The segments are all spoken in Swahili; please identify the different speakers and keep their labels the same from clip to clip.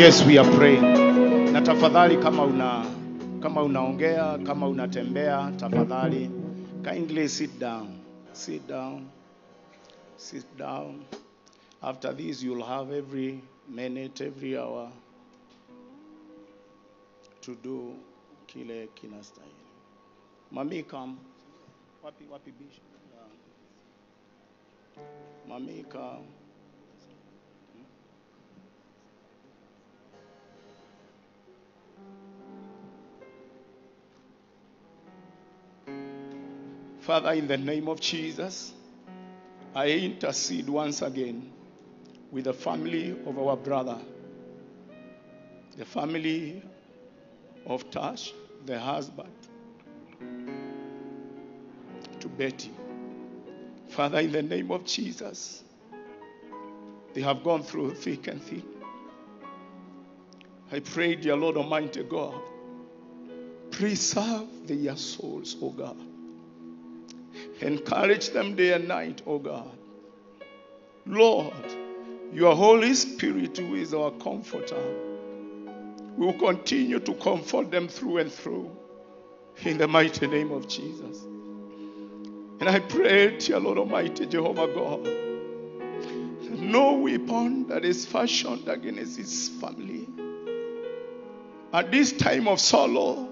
Speaker 1: Yes, we are praying. Na tafadhali kama unaongea, kama unatembea, tafadhali kindly sit down. Sit down. Sit down. After this you'll have every minute, every hour to do kile kinastahili. Mami come. Wapi bishop? Mami come. Father, in the name of Jesus, I intercede once again with the family of our brother, the family of Tash, the husband, to Betty. Father, in the name of Jesus, they have gone through thick and thin. I pray, dear Lord Almighty God, preserve their souls, O God. Encourage them day and night, O God. Lord, your Holy Spirit, who is our comforter, will continue to comfort them through and through, in the mighty name of Jesus. And I pray, dear Lord Almighty, Jehovah God, no weapon that is fashioned against his family at this time of sorrow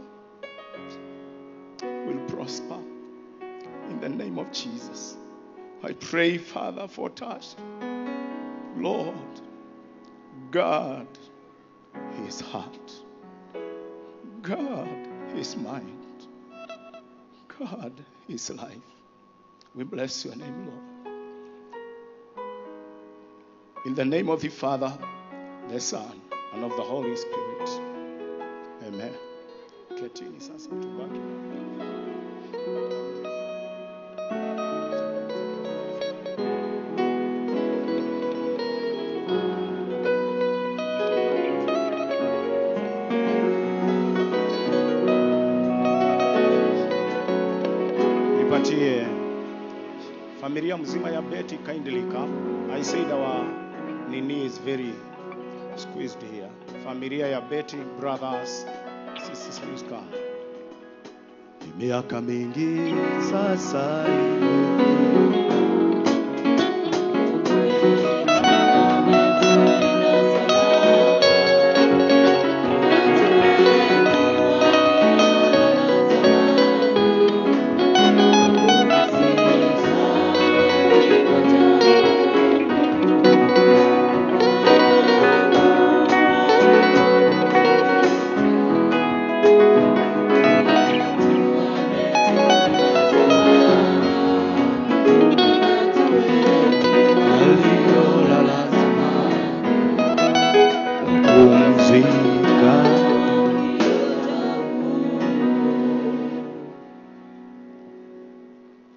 Speaker 1: will prosper. In the name of Jesus, I pray, Father, for Tash. Lord, guard his heart, guard his mind, guard his life. We bless your name, Lord. In the name of the Father, the Son, and of the Holy Spirit. Amen. Ketini sasa tubaki. Nipatie familia mzima ya Betty kindly come. I said our Nini is very squeezed here. Familia ya Betty, brothers, sisters, please come.
Speaker 2: Miaka mingi sasa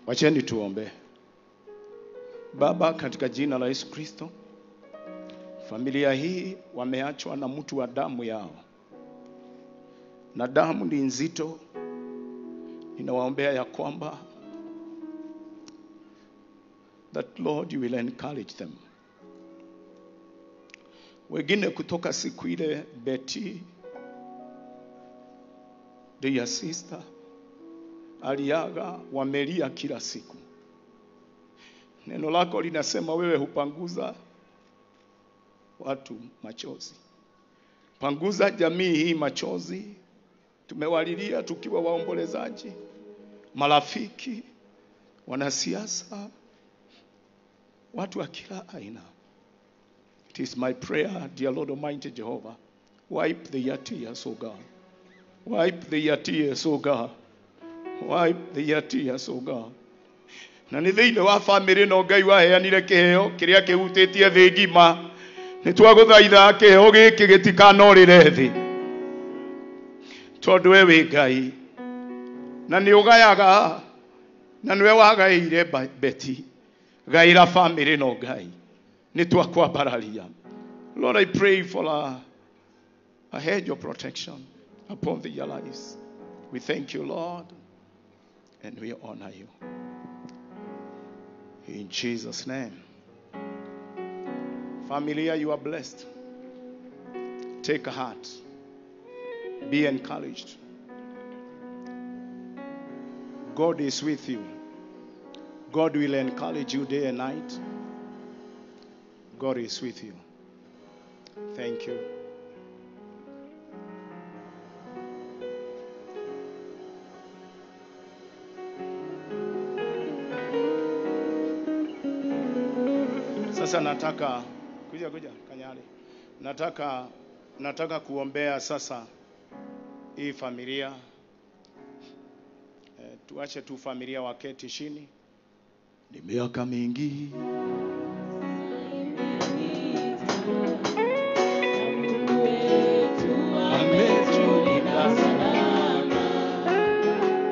Speaker 1: Wacheni tuombe. Baba, katika jina la Yesu Kristo, familia hii wameachwa na mtu wa damu yao, na damu ni nzito. Ninawaombea ya kwamba that Lord you will encourage them. Wengine kutoka siku ile Betty, their sister, aliaga, wamelia kila siku. Neno lako linasema wewe hupanguza watu machozi. Panguza jamii hii machozi. Tumewalilia tukiwa waombolezaji, marafiki, wanasiasa, watu wa kila aina. It is my prayer, dear Lord Almighty Jehovah, wipe their tears, O God. Wipe their tears, O God. Wipe their tears, O God. Na nĩ thĩinĩ wa family no Ngai waheanire kĩheo kĩrĩa kĩhutĩtie thĩ ngima. Nĩ twagũthaitha kĩheo gĩkĩ gĩtikanorĩre thĩ, tondũ we wĩ Ngai na nĩ ũgayaga, na nĩwe wagaĩire Betty. Gaĩra family no Ngai, nĩ twakwambararia. Lord, I pray for a hedge of protection upon their lives. We thank you, Lord, and we honor you. In Jesus' name. Familia, you are blessed. Take heart. Be encouraged. God is with you. God will encourage you day and night. God is with you. Thank you. Sasa nataka kuja Kanyari. Nataka kuombea sasa hii familia. Tuache tu familia waketi chini. Ni miaka mingi ametulinda salama.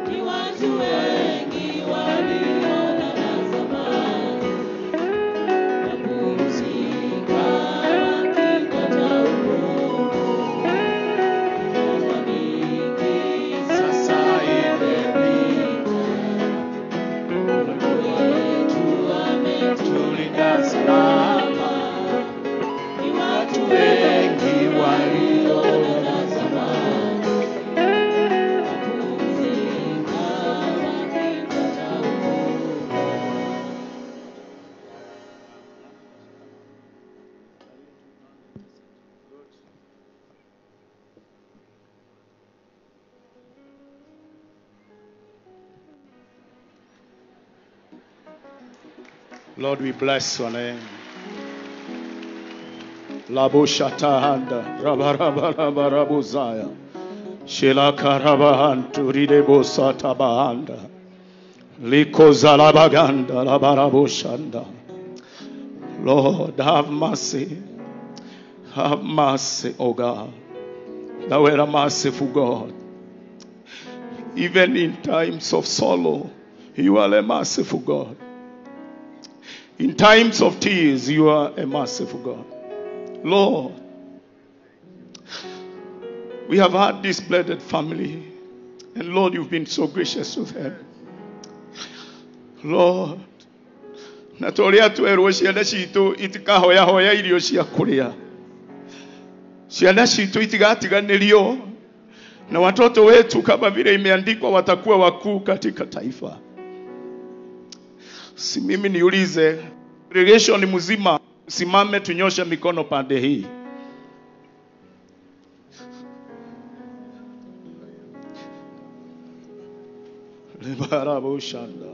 Speaker 1: Ni watu wengi waliona zamani wapumzika wakingoja ukungu. Miaka mingi sasa imepita, Mungu wetu ametulinda salama. Ni watu wengi waliona zamani wapumzika wakingoja ukungu. Lord, we bless your name. Labo shatahanda rabarabarabuzaya shila karabahantu ridebo satabahanda liko zalabaganda labarabushanda. Lord, have mercy. Have mercy, O God. Thou art a merciful God. Even in times of sorrow, you are a merciful God. In times of tears, you are a merciful God. Lord, we have had this blessed family, and Lord, you've been so gracious to them. Lord, natoria tuerwo ciana citu itikahoya hoya irio cia kuria. Ciana citu itigatiganirio na watoto wetu kama vile imeandikwa watakuwa wakuu katika taifa. Si mimi niulize, congregation mzima simame tunyoshe mikono pande hii. Libarabushanda.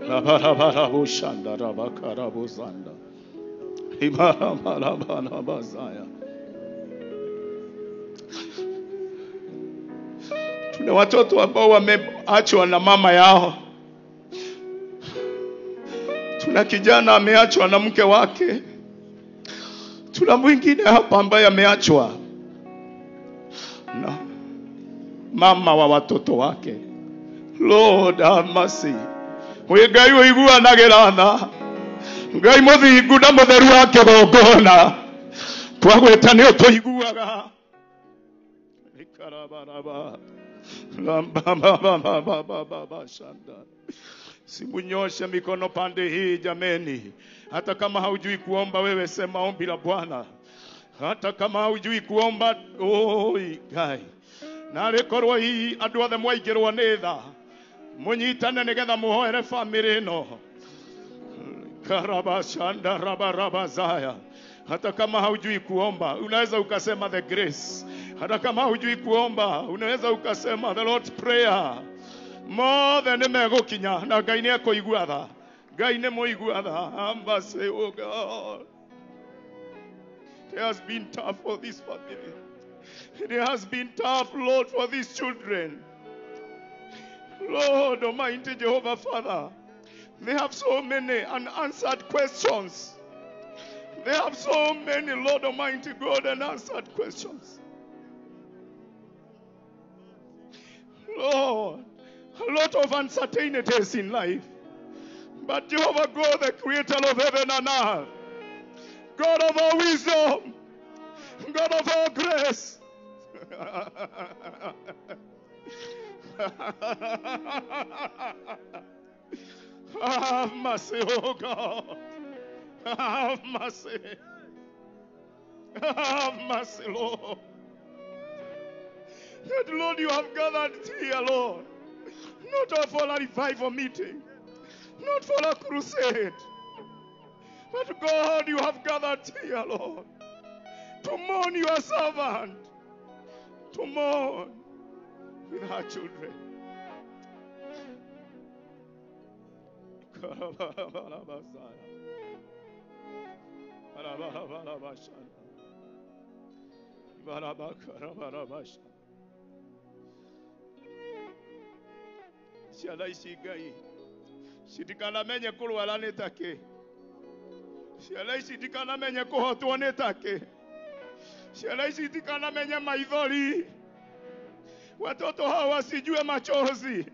Speaker 1: Labarabushanda rabakarabuzanda. Libarabarabazaya. Tuna watoto ambao wameachwa na mama yao. Tuna kijana ameachwa na mke wake. Tuna mwingine hapa ambaye ameachwa na mama wa watoto wake. Lord, have mercy. Ngai uigua nageratha. Ngai muthingu na mutheru wake gongona. Twagweta ni utuiguaga. Ikarabaraba. Lambaba shanda. Simunyoshe mikono pande hii jameni. Hata kama haujui kuomba, wewe sema ombi la Bwana. Hata kama haujui kuomba, oi Ngai. Na rekorwo hii andu othe mwaingirwo ni tha. Munyitane nigetha muhoere family no. Karabashanda rabarabazaya. Hata kama haujui kuomba, unaweza ukasema the grace. Hata kama haujui kuomba, unaweza ukasema the Lord's prayer. More than megokinya na Ngai ni akuigua tha. Ngai ni muigua tha. Ambase, oh God. It has been tough for this family. It has been tough, Lord, for these children. Lord Almighty Jehovah Father, they have so many unanswered questions. They have so many, Lord Almighty God, unanswered questions. Lord, a lot of uncertainties in life. But Jehovah God, the creator of heaven and earth, God of all wisdom, God of all grace, have mercy, oh God. Have mercy. Have mercy, Lord. That, Lord, you have gathered here, Lord, not for a revival meeting, not for a crusade, but God, you have gathered here, Lord, to mourn your servant, to mourn with her children. Ciana ici Ngai citikanamenye kũrwara nĩ takĩ. Ciana ici itikanamenye kũhotwo nĩ takĩ. Ciana ici itikanamenye maithori. Watoto hawa wasijue machozi.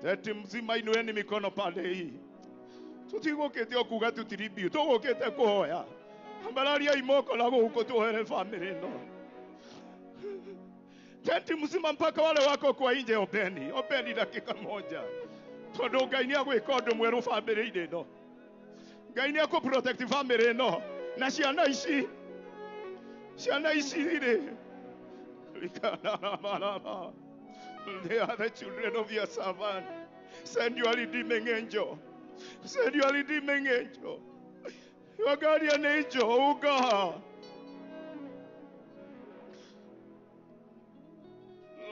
Speaker 1: Teti mzima inueni mikono pande hii. Tutigũkĩte o kuga tutiribi, tũgũkĩte kũhoya. Ambararia imoko la gũkũ tuhere family ĩno. Teti mzima mpaka wale wako kwa nje ombeni dakika moja. Tondũ Ngai nĩ agwĩka ũndũ mwerũ family-inĩ ĩno. Ngai nĩ akũprotect family ĩno. Na ciana ici rĩ. They are the children of your servant. Send your redeeming angel. Send your redeeming angel. Your guardian angel, oh God.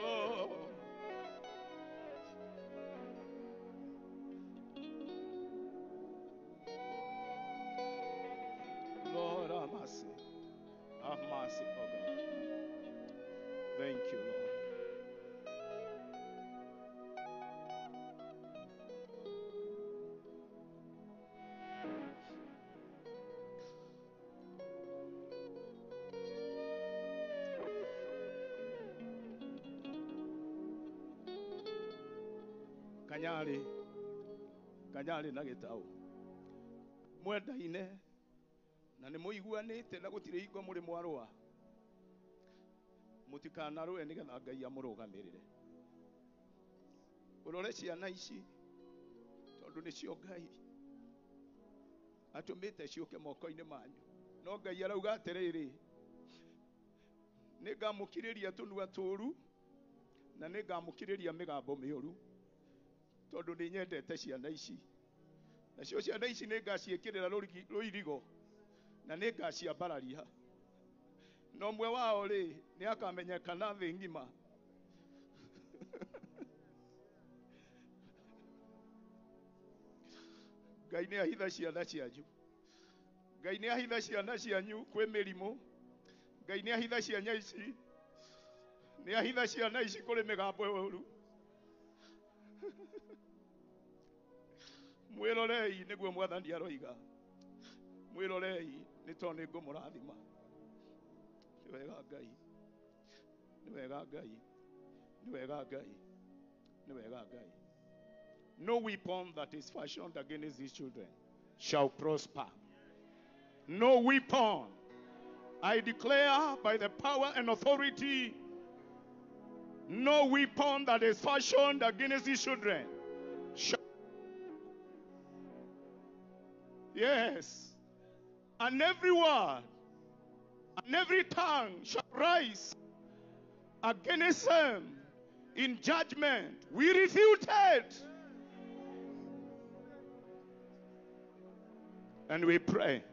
Speaker 1: Lord. Lord, have mercy. Have mercy, oh God. Thank you, Lord. Kanyari na gĩtaũ mwendaine na nĩ mũiguanĩte na gũtirĩ hingo mũrĩ mwarũa. Mũtikanarũe nĩgetha Ngai amũrũgamĩrĩre. Ũrore ciana ici tondũ nĩcio Ngai atũmĩte ciũke moko-inĩ manyu. No Ngai arauga atĩrĩrĩ, nĩngamũkirĩria tũnua tũũru na nĩngamũkirĩria mĩgambo mĩũru. Tondũ nĩ nyendete ciana ici. Nacio ciana ici nĩngaciĩkĩrĩra rũirigo na nĩngaciambararia. Na ũmwe wao rĩ nĩ akamenyekana thĩ ng'ima. Ngai nĩ ahitha ciana cianyu. Ngai nĩ ahitha ciana cianyu kwĩ mĩrimũ. Ngai nĩ ahitha ciana ici. Nĩ ahitha ciana ici kũrĩ mĩgambo ũru. Mwĩrorei nĩguo Mwathani aroiga. Mwĩrorei nĩ tondũ nĩ ngũmũrathima. Nĩ wega Ngai. Nĩ wega Ngai. Nĩ wega Ngai. Nĩ wega Ngai. No weapon that is fashioned against these children shall prosper. No weapon. I declare by the power and authority, no weapon that is fashioned against these children shall. Yes. And every word and every tongue shall rise against them in judgment. We refute it. And we pray.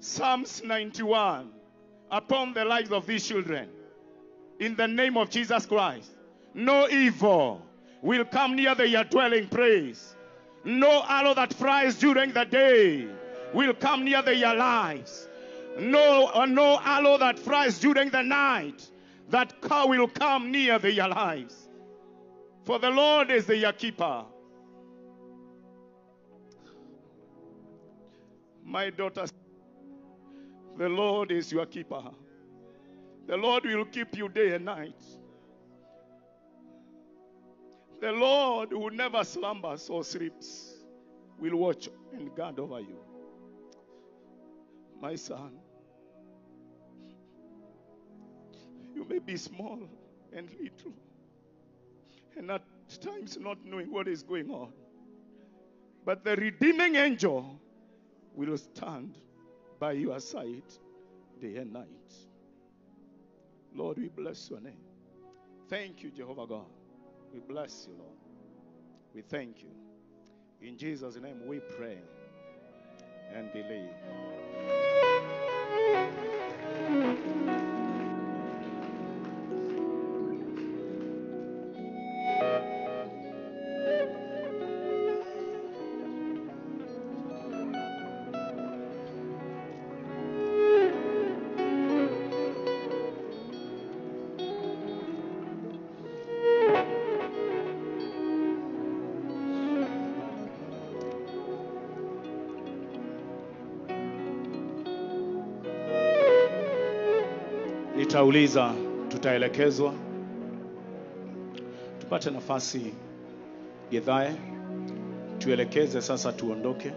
Speaker 1: Psalms 91 upon the lives of these children. In the name of Jesus Christ. No evil will come near their dwelling place. No arrow that flies during the day will come near their lives. No arrow that flies during the night that will come near their lives. For the Lord is their keeper. My daughter, the Lord is your keeper. The Lord will keep you day and night. The Lord who never slumbers or sleeps will watch and guard over you. My son, may be small and little, and at times not knowing what is going on. But the redeeming angel will stand by your side day and night. Lord, we bless your name. Thank you, Jehovah God. We bless you, Lord. We thank you. In Jesus' name we pray and believe. Nitauliza, tutaelekezwa. Tupate nafasi Gedhae, tuelekeze sasa tuondoke.